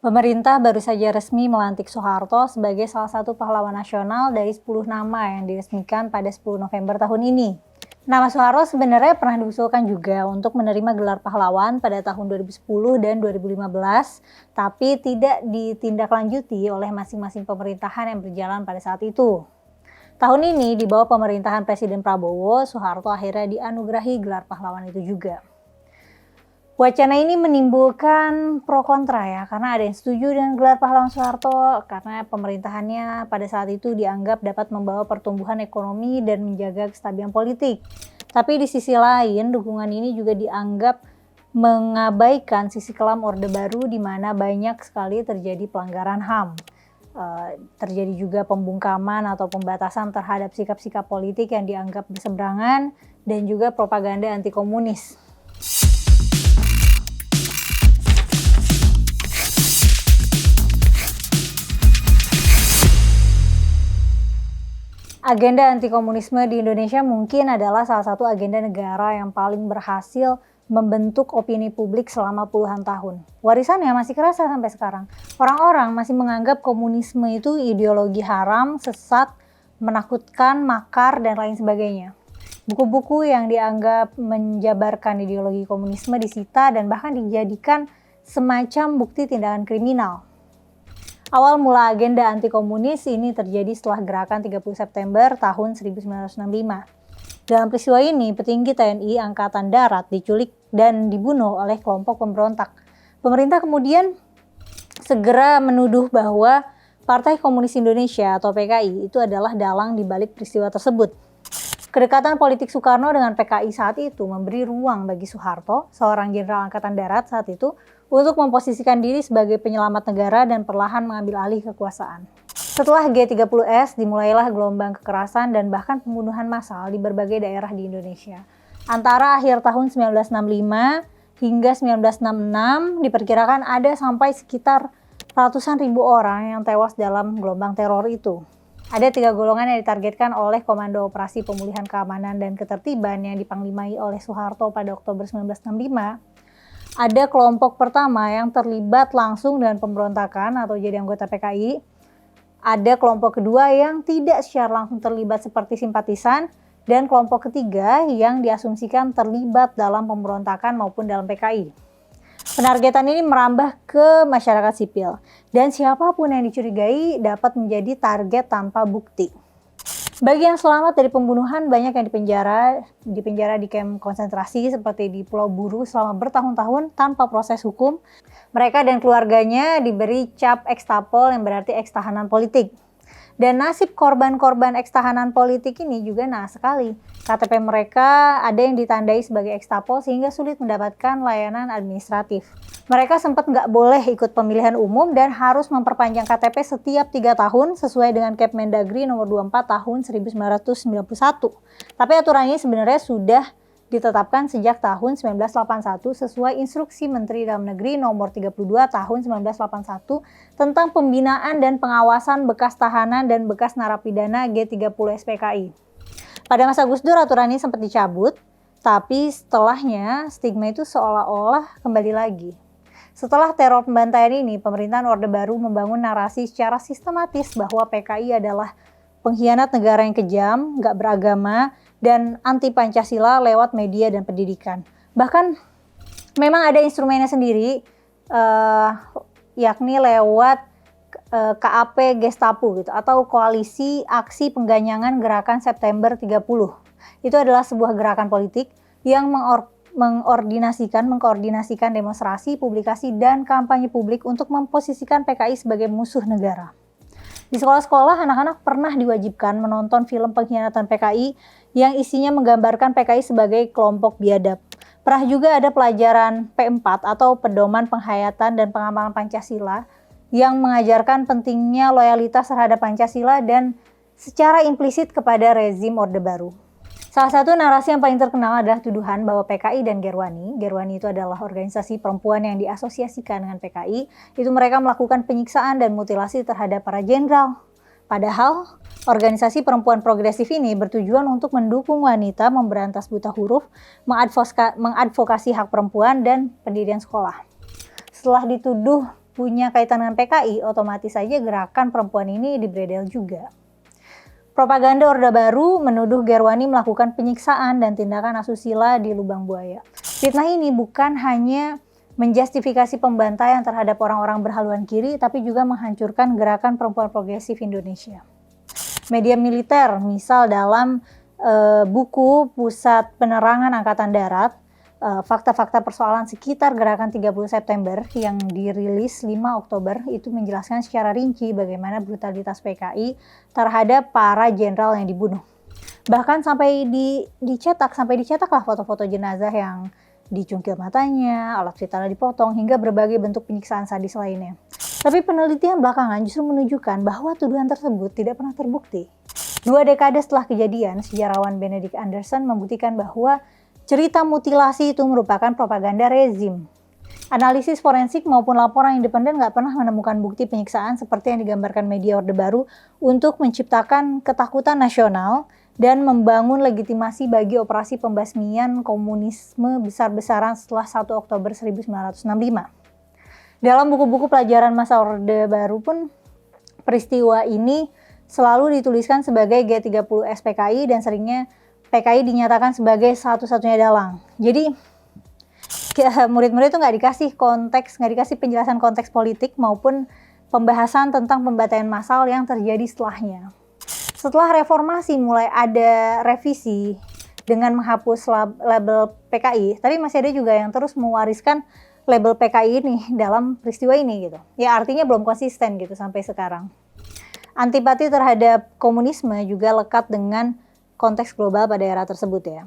Pemerintah baru saja resmi melantik Soeharto sebagai salah satu pahlawan nasional dari 10 nama yang diresmikan pada 10 November tahun ini. Nama Soeharto sebenarnya pernah diusulkan juga untuk menerima gelar pahlawan pada tahun 2010 dan 2015, tapi tidak ditindaklanjuti oleh masing-masing pemerintahan yang berjalan pada saat itu. Tahun ini, di bawah pemerintahan Presiden Prabowo, Soeharto akhirnya dianugerahi gelar pahlawan itu juga. Wacana ini menimbulkan pro kontra ya, karena ada yang setuju dengan gelar pahlawan Soeharto karena pemerintahannya pada saat itu dianggap dapat membawa pertumbuhan ekonomi dan menjaga kestabilan politik. Tapi di sisi lain, dukungan ini juga dianggap mengabaikan sisi kelam Orde Baru di mana banyak sekali terjadi pelanggaran HAM. Terjadi juga pembungkaman atau pembatasan terhadap sikap-sikap politik yang dianggap berseberangan dan juga propaganda anti komunis. Agenda anti komunisme di Indonesia mungkin adalah salah satu agenda negara yang paling berhasil membentuk opini publik selama puluhan tahun. Warisannya masih kerasa sampai sekarang. Orang-orang masih menganggap komunisme itu ideologi haram, sesat, menakutkan, makar, dan lain sebagainya. Buku-buku yang dianggap menjabarkan ideologi komunisme disita dan bahkan dijadikan semacam bukti tindakan kriminal. Awal mula agenda anti komunis ini terjadi setelah gerakan 30 September tahun 1965. Dalam peristiwa ini, petinggi TNI Angkatan Darat diculik dan dibunuh oleh kelompok pemberontak. Pemerintah kemudian segera menuduh bahwa Partai Komunis Indonesia atau PKI itu adalah dalang di balik peristiwa tersebut. Kedekatan politik Soekarno dengan PKI saat itu memberi ruang bagi Soeharto, seorang jenderal Angkatan Darat saat itu, untuk memposisikan diri sebagai penyelamat negara dan perlahan mengambil alih kekuasaan. Setelah G30S, dimulailah gelombang kekerasan dan bahkan pembunuhan massal di berbagai daerah di Indonesia. Antara akhir tahun 1965 hingga 1966, diperkirakan ada sampai sekitar ratusan ribu orang yang tewas dalam gelombang teror itu. Ada 3 golongan yang ditargetkan oleh Komando Operasi Pemulihan Keamanan dan Ketertiban yang dipanglimai oleh Soeharto pada Oktober 1965. Ada kelompok pertama yang terlibat langsung dengan pemberontakan atau jadi anggota PKI. Ada kelompok kedua yang tidak secara langsung terlibat seperti simpatisan. Dan kelompok ketiga yang diasumsikan terlibat dalam pemberontakan maupun dalam PKI. Penargetan ini merambah ke masyarakat sipil. Dan siapapun yang dicurigai dapat menjadi target tanpa bukti. Bagi yang selamat dari pembunuhan, banyak yang dipenjara di kamp konsentrasi seperti di Pulau Buru selama bertahun-tahun tanpa proses hukum. Mereka dan keluarganya diberi cap ekstapol yang berarti ekstahanan politik. Dan nasib korban-korban ekstahanan politik ini juga naas sekali. KTP mereka ada yang ditandai sebagai ekstapol sehingga sulit mendapatkan layanan administratif. Mereka sempat nggak boleh ikut pemilihan umum dan harus memperpanjang KTP setiap 3 tahun sesuai dengan Kepmendagri nomor 24 tahun 1991. Tapi aturannya sebenarnya sudah ditetapkan sejak tahun 1981 sesuai Instruksi Menteri Dalam Negeri nomor 32 tahun 1981 tentang pembinaan dan pengawasan bekas tahanan dan bekas narapidana G30 SPKI. Pada masa Gus Dur aturan ini sempat dicabut, tapi setelahnya stigma itu seolah-olah kembali lagi. Setelah teror pembantaian ini, pemerintahan Orde Baru membangun narasi secara sistematis bahwa PKI adalah pengkhianat negara yang kejam, gak beragama, dan anti Pancasila lewat media dan pendidikan. Bahkan memang ada instrumennya sendiri, yakni lewat KAP Gestapo gitu, atau Koalisi Aksi Pengganyangan Gerakan September 30. Itu adalah sebuah gerakan politik yang mengkoordinasikan demonstrasi, publikasi, dan kampanye publik untuk memposisikan PKI sebagai musuh negara. Di sekolah-sekolah, anak-anak pernah diwajibkan menonton film pengkhianatan PKI yang isinya menggambarkan PKI sebagai kelompok biadab. Pernah juga ada pelajaran P4 atau Pedoman Penghayatan dan Pengamalan Pancasila yang mengajarkan pentingnya loyalitas terhadap Pancasila dan secara implisit kepada rezim Orde Baru. Salah satu narasi yang paling terkenal adalah tuduhan bahwa PKI dan Gerwani itu adalah organisasi perempuan yang diasosiasikan dengan PKI, itu mereka melakukan penyiksaan dan mutilasi terhadap para jenderal. Padahal, organisasi perempuan progresif ini bertujuan untuk mendukung wanita memberantas buta huruf, mengadvokasi hak perempuan, dan pendirian sekolah. Setelah dituduh punya kaitan dengan PKI, otomatis saja gerakan perempuan ini dibredel juga. Propaganda Orde Baru menuduh Gerwani melakukan penyiksaan dan tindakan asusila di Lubang Buaya. Fitnah ini bukan hanya menjustifikasi pembantaian terhadap orang-orang berhaluan kiri, tapi juga menghancurkan gerakan perempuan progresif Indonesia. Media militer, misal dalam buku Pusat Penerangan Angkatan Darat, fakta-fakta persoalan sekitar gerakan 30 September yang dirilis 5 Oktober itu menjelaskan secara rinci bagaimana brutalitas PKI terhadap para jenderal yang dibunuh. Bahkan sampai dicetaklah foto-foto jenazah yang dicungkil matanya, alat vitalnya dipotong, hingga berbagai bentuk penyiksaan sadis lainnya. Tapi penelitian belakangan justru menunjukkan bahwa tuduhan tersebut tidak pernah terbukti. 2 dekade setelah kejadian, sejarawan Benedict Anderson membuktikan bahwa cerita mutilasi itu merupakan propaganda rezim. Analisis forensik maupun laporan independen nggak pernah menemukan bukti penyiksaan seperti yang digambarkan media Orde Baru untuk menciptakan ketakutan nasional dan membangun legitimasi bagi operasi pembasmian komunisme besar-besaran setelah 1 Oktober 1965. Dalam buku-buku pelajaran masa Orde Baru pun peristiwa ini selalu dituliskan sebagai G30 SPKI dan seringnya PKI dinyatakan sebagai satu-satunya dalang. Jadi murid-murid itu nggak dikasih penjelasan konteks politik maupun pembahasan tentang pembantaian massal yang terjadi setelahnya. Setelah reformasi mulai ada revisi dengan menghapus label PKI, tapi masih ada juga yang terus mewariskan label PKI ini dalam peristiwa ini gitu. Ya artinya belum konsisten gitu sampai sekarang. Antipati terhadap komunisme juga lekat dengan konteks global pada era tersebut ya.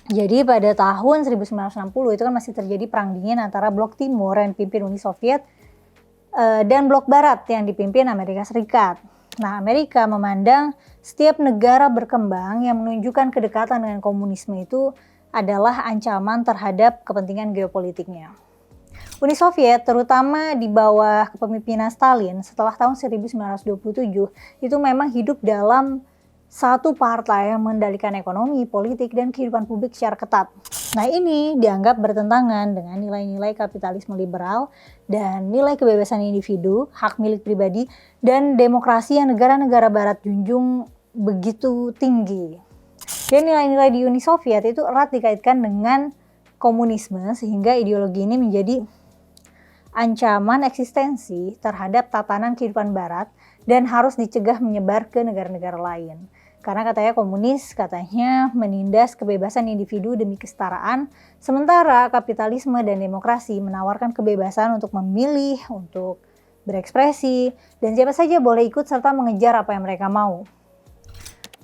Jadi pada tahun 1960 itu kan masih terjadi perang dingin antara Blok Timur yang dipimpin Uni Soviet dan Blok Barat yang dipimpin Amerika Serikat. Nah, Amerika memandang setiap negara berkembang yang menunjukkan kedekatan dengan komunisme itu adalah ancaman terhadap kepentingan geopolitiknya. Uni Soviet terutama di bawah kepemimpinan Stalin setelah tahun 1927 itu memang hidup dalam satu partai yang mengendalikan ekonomi, politik, dan kehidupan publik secara ketat. Nah ini dianggap bertentangan dengan nilai-nilai kapitalisme liberal dan nilai kebebasan individu, hak milik pribadi, dan demokrasi yang negara-negara barat junjung begitu tinggi. Dan nilai-nilai di Uni Soviet itu erat dikaitkan dengan komunisme sehingga ideologi ini menjadi ancaman eksistensi terhadap tatanan kehidupan barat dan harus dicegah menyebar ke negara-negara lain. Karena katanya komunis menindas kebebasan individu demi kesetaraan, sementara kapitalisme dan demokrasi menawarkan kebebasan untuk memilih, untuk berekspresi, dan siapa saja boleh ikut serta mengejar apa yang mereka mau.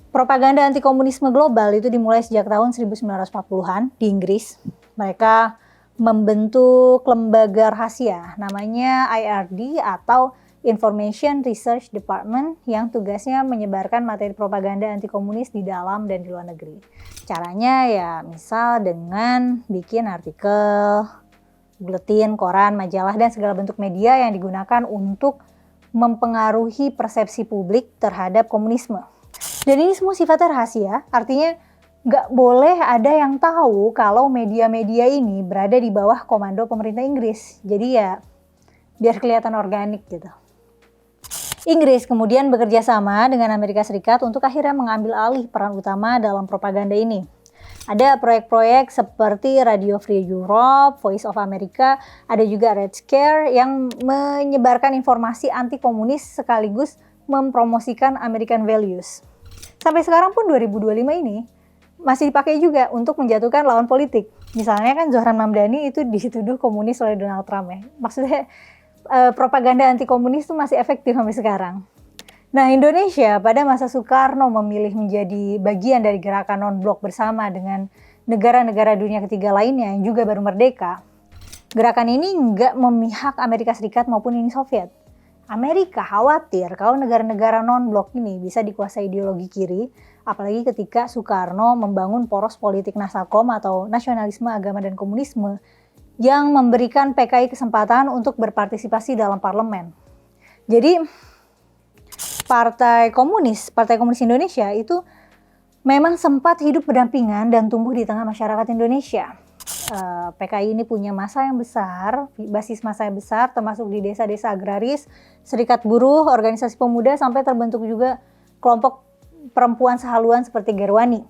Propaganda anti komunisme global itu dimulai sejak tahun 1940-an di Inggris. Mereka membentuk lembaga rahasia namanya IRD atau Information Research Department yang tugasnya menyebarkan materi propaganda anti komunis di dalam dan di luar negeri. Caranya ya misal dengan bikin artikel, buletin, koran, majalah, dan segala bentuk media yang digunakan untuk mempengaruhi persepsi publik terhadap komunisme. Dan ini semua sifatnya rahasia, artinya nggak boleh ada yang tahu kalau media-media ini berada di bawah komando pemerintah Inggris. Jadi ya biar kelihatan organik gitu. Inggris kemudian bekerja sama dengan Amerika Serikat untuk akhirnya mengambil alih peran utama dalam propaganda ini. Ada proyek-proyek seperti Radio Free Europe, Voice of America, ada juga Red Scare yang menyebarkan informasi anti komunis sekaligus mempromosikan American values. Sampai sekarang pun 2025 ini masih dipakai juga untuk menjatuhkan lawan politik. Misalnya kan Zohran Mamdani itu dituduh komunis oleh Donald Trump ya. Maksudnya propaganda anti komunis itu masih efektif sampai sekarang. Nah Indonesia pada masa Soekarno memilih menjadi bagian dari gerakan non-blok bersama dengan negara-negara dunia ketiga lainnya yang juga baru merdeka. Gerakan ini nggak memihak Amerika Serikat maupun Uni Soviet. Amerika khawatir kalau negara-negara non-blok ini bisa dikuasai ideologi kiri, apalagi ketika Soekarno membangun poros politik Nasakom atau nasionalisme, agama, dan komunisme yang memberikan PKI kesempatan untuk berpartisipasi dalam parlemen. Jadi Partai Komunis Indonesia itu memang sempat hidup berdampingan dan tumbuh di tengah masyarakat Indonesia. PKI ini punya massa yang besar, basis massa yang besar, termasuk di desa-desa agraris, serikat buruh, organisasi pemuda, sampai terbentuk juga kelompok perempuan sehaluan seperti Gerwani.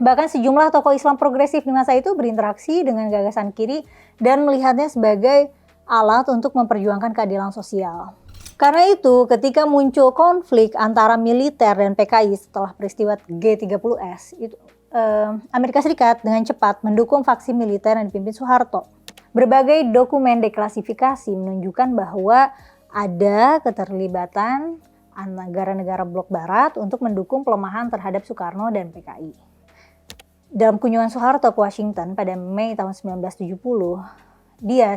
Bahkan sejumlah tokoh Islam progresif di masa itu berinteraksi dengan gagasan kiri dan melihatnya sebagai alat untuk memperjuangkan keadilan sosial. Karena itu, ketika muncul konflik antara militer dan PKI setelah peristiwa G30S, Amerika Serikat dengan cepat mendukung faksi militer yang dipimpin Soeharto. Berbagai dokumen deklasifikasi menunjukkan bahwa ada keterlibatan negara-negara blok barat untuk mendukung pelemahan terhadap Soekarno dan PKI. Dalam kunjungan Soeharto ke Washington pada Mei tahun 1970, dia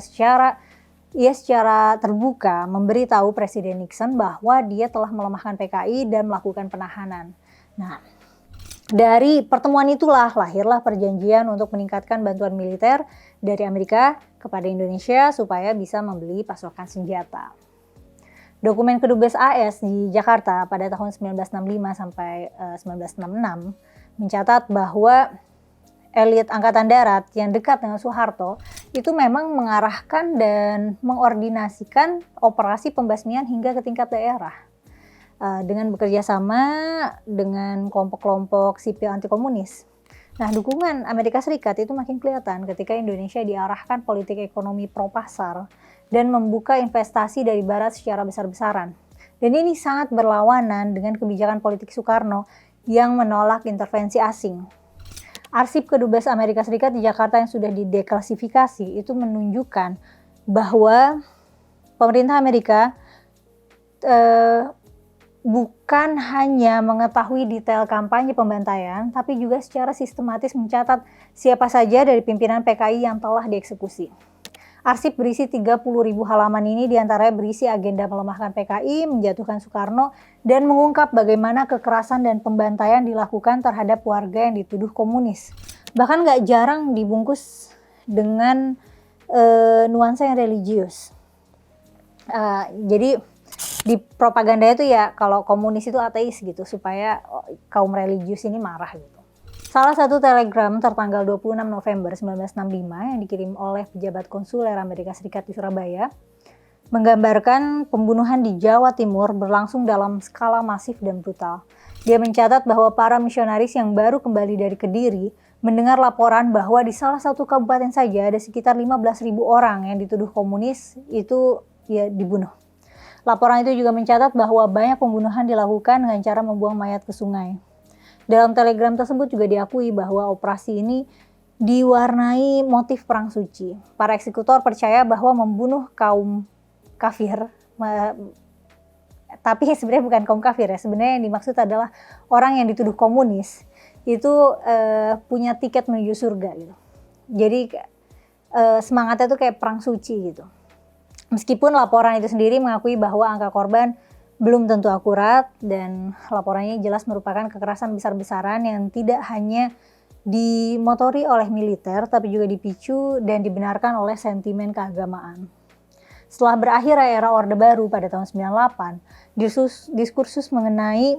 secara terbuka memberitahu Presiden Nixon bahwa dia telah melemahkan PKI dan melakukan penahanan. Nah, dari pertemuan itulah lahirlah perjanjian untuk meningkatkan bantuan militer dari Amerika kepada Indonesia supaya bisa membeli pasokan senjata. Dokumen Kedubes AS di Jakarta pada tahun 1965 sampai 1966 mencatat bahwa elit Angkatan Darat yang dekat dengan Soeharto itu memang mengarahkan dan mengordinasikan operasi pembasmian hingga ke tingkat daerah. Dengan bekerja sama dengan kelompok-kelompok sipil anti-komunis. Nah, dukungan Amerika Serikat itu makin kelihatan ketika Indonesia diarahkan politik ekonomi pro-pasar dan membuka investasi dari Barat secara besar-besaran. Dan ini sangat berlawanan dengan kebijakan politik Soekarno yang menolak intervensi asing. Arsip Kedubes Amerika Serikat di Jakarta yang sudah dideklasifikasi itu menunjukkan bahwa pemerintah Amerika bukan hanya mengetahui detail kampanye pembantaian, tapi juga secara sistematis mencatat siapa saja dari pimpinan PKI yang telah dieksekusi. Arsip berisi 30.000 halaman ini diantaranya berisi agenda melemahkan PKI, menjatuhkan Soekarno, dan mengungkap bagaimana kekerasan dan pembantaian dilakukan terhadap warga yang dituduh komunis. Bahkan gak jarang dibungkus dengan nuansa yang religius. Jadi di propaganda itu ya kalau komunis itu ateis gitu supaya kaum religius ini marah gitu. Salah satu telegram tertanggal 26 November 1965 yang dikirim oleh pejabat konsuler Amerika Serikat di Surabaya menggambarkan pembunuhan di Jawa Timur berlangsung dalam skala masif dan brutal. Dia mencatat bahwa para misionaris yang baru kembali dari Kediri mendengar laporan bahwa di salah satu kabupaten saja ada sekitar 15.000 orang yang dituduh komunis itu ya dibunuh. Laporan itu juga mencatat bahwa banyak pembunuhan dilakukan dengan cara membuang mayat ke sungai. Dalam telegram tersebut juga diakui bahwa operasi ini diwarnai motif perang suci. Para eksekutor percaya bahwa membunuh kaum kafir, tapi sebenarnya bukan kaum kafir ya, sebenarnya yang dimaksud adalah orang yang dituduh komunis itu punya tiket menuju surga gitu. Jadi semangatnya tuh kayak perang suci gitu. Meskipun laporan itu sendiri mengakui bahwa angka korban belum tentu akurat dan laporannya jelas merupakan kekerasan besar-besaran yang tidak hanya dimotori oleh militer tapi juga dipicu dan dibenarkan oleh sentimen keagamaan. Setelah berakhir era Orde Baru pada tahun 98, diskursus mengenai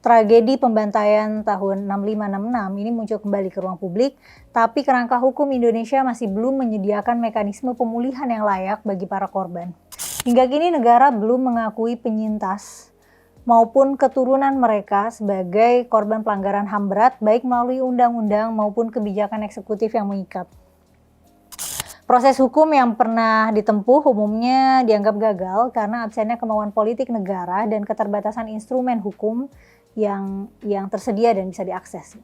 tragedi pembantaian tahun 65-66 ini muncul kembali ke ruang publik, tapi kerangka hukum Indonesia masih belum menyediakan mekanisme pemulihan yang layak bagi para korban. Hingga kini negara belum mengakui penyintas maupun keturunan mereka sebagai korban pelanggaran HAM berat, baik melalui undang-undang maupun kebijakan eksekutif yang mengikat. Proses hukum yang pernah ditempuh umumnya dianggap gagal karena absennya kemauan politik negara dan keterbatasan instrumen hukum yang tersedia dan bisa diakses.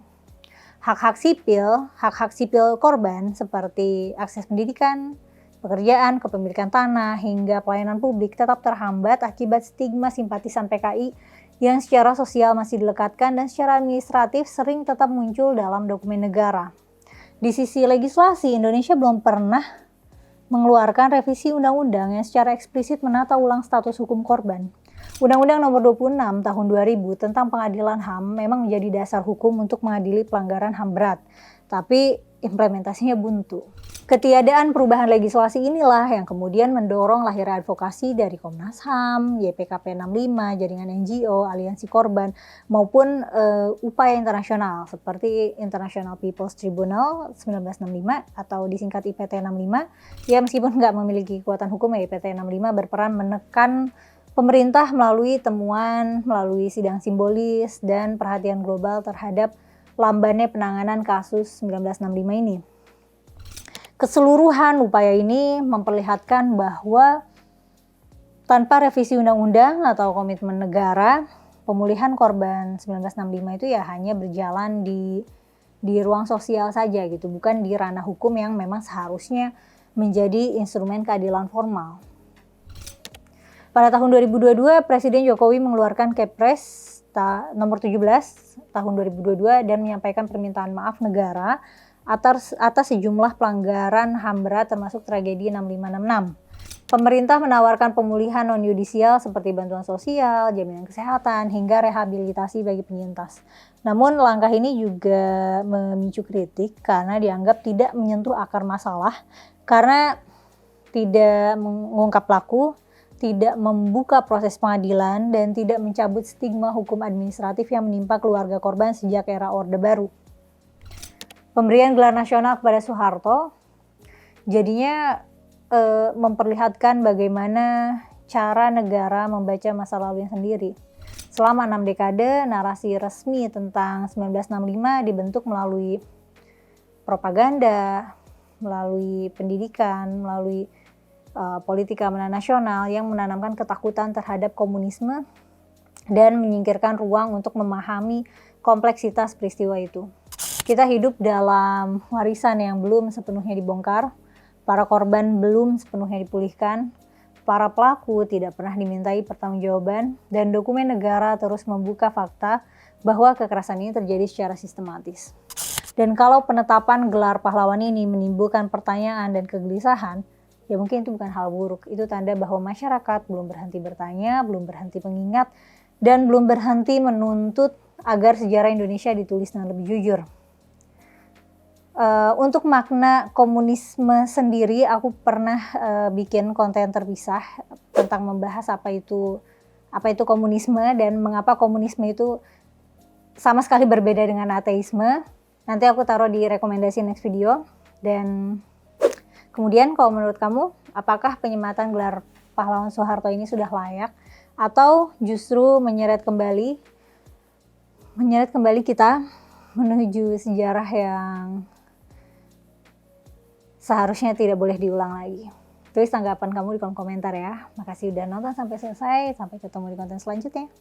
Hak-hak sipil korban seperti akses pendidikan, pekerjaan, kepemilikan tanah, hingga pelayanan publik tetap terhambat akibat stigma simpatisan PKI yang secara sosial masih dilekatkan dan secara administratif sering tetap muncul dalam dokumen negara. Di sisi legislasi, Indonesia belum pernah mengeluarkan revisi undang-undang yang secara eksplisit menata ulang status hukum korban. Undang-Undang Nomor 26 Tahun 2000 tentang Pengadilan HAM memang menjadi dasar hukum untuk mengadili pelanggaran HAM berat. Tapi implementasinya buntu. Ketiadaan perubahan legislasi inilah yang kemudian mendorong lahirnya advokasi dari Komnas HAM, YPKP 65, Jaringan NGO, Aliansi Korban, maupun upaya internasional seperti International People's Tribunal 1965 atau disingkat IPT 65, ya meskipun nggak memiliki kekuatan hukum, ya IPT 65 berperan menekan pemerintah melalui temuan, melalui sidang simbolis, dan perhatian global terhadap lambannya penanganan kasus 1965 ini. Keseluruhan upaya ini memperlihatkan bahwa tanpa revisi undang-undang atau komitmen negara, pemulihan korban 1965 itu ya hanya berjalan di ruang sosial saja gitu, bukan di ranah hukum yang memang seharusnya menjadi instrumen keadilan formal. Pada tahun 2022, Presiden Jokowi mengeluarkan Kepres nomor 17 tahun 2022 dan menyampaikan permintaan maaf negara atas sejumlah pelanggaran HAM berat termasuk tragedi 6566. Pemerintah menawarkan pemulihan non-yudisial seperti bantuan sosial, jaminan kesehatan, hingga rehabilitasi bagi penyintas. Namun langkah ini juga memicu kritik karena dianggap tidak menyentuh akar masalah, karena tidak mengungkap pelaku, tidak membuka proses pengadilan, dan tidak mencabut stigma hukum administratif yang menimpa keluarga korban sejak era Orde Baru. Pemberian gelar nasional kepada Soeharto jadinya memperlihatkan bagaimana cara negara membaca masa lalunya sendiri. Selama 6 dekade, narasi resmi tentang 1965 dibentuk melalui propaganda, melalui pendidikan, melalui politik keamanan nasional yang menanamkan ketakutan terhadap komunisme dan menyingkirkan ruang untuk memahami kompleksitas peristiwa itu. Kita hidup dalam warisan yang belum sepenuhnya dibongkar, para korban belum sepenuhnya dipulihkan, para pelaku tidak pernah dimintai pertanggungjawaban, dan dokumen negara terus membuka fakta bahwa kekerasan ini terjadi secara sistematis. Dan kalau penetapan gelar pahlawan ini menimbulkan pertanyaan dan kegelisahan, ya mungkin itu bukan hal buruk. Itu tanda bahwa masyarakat belum berhenti bertanya, belum berhenti mengingat, dan belum berhenti menuntut agar sejarah Indonesia ditulis dengan lebih jujur. Untuk makna komunisme sendiri, aku pernah bikin konten terpisah tentang membahas apa itu komunisme dan mengapa komunisme itu sama sekali berbeda dengan ateisme. Nanti aku taruh di rekomendasi next video. Dan kemudian kalau menurut kamu, apakah penyematan gelar pahlawan Soeharto ini sudah layak atau justru menyeret kembali kita menuju sejarah yang seharusnya tidak boleh diulang lagi? Tulis tanggapan kamu di kolom komentar ya. Makasih udah nonton sampai selesai. Sampai ketemu di konten selanjutnya.